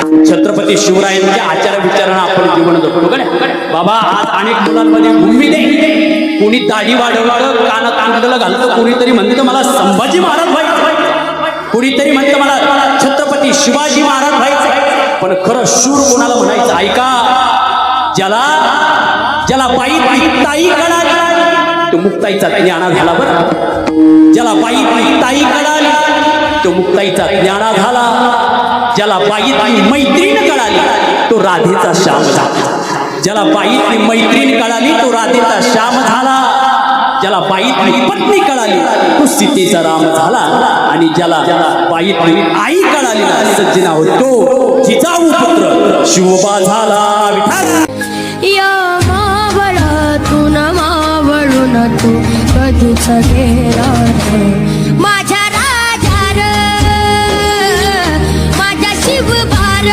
छत्रपती शिवरायांच्या आचार विचारांना आपण जीवन जगतो का नाही बाबा. आज अनेक मुलांमध्ये भूमी दे, कोणी दाढी वाढवलं, कानातलं घालतं, कोणीतरी म्हणतं मला संभाजी महाराज व्हायचं, कोणीतरी म्हणतं मला छत्रपती शिवाजी महाराज व्हायचं. पण खरं शूर कोणाला म्हणायचं ऐका, ज्याला बाई ताई कळाली तो मुक्ताईचा ज्ञाना झाला. बरं, ज्याला बाई ताई कळाली तो मुक्ताईचा ज्ञाना झाला. ज्याला बाईतली मैत्रीण कळाली तो राधेचा श्याम झाला. ज्याला बाईतली मैत्रीण कळाली तो राधेचा श्याम झाला. ज्याला बाईतली पत्नी कळाली तो सीतेचा राम झाला. आणि ज्याला बाईतली आई कळाली ना सज्जना होतो जिजाऊ पुत्र शिवबा झाला. या मावळातून मावळून तू कधीच गेला माझ्या राजार, माझ्या शिवभार,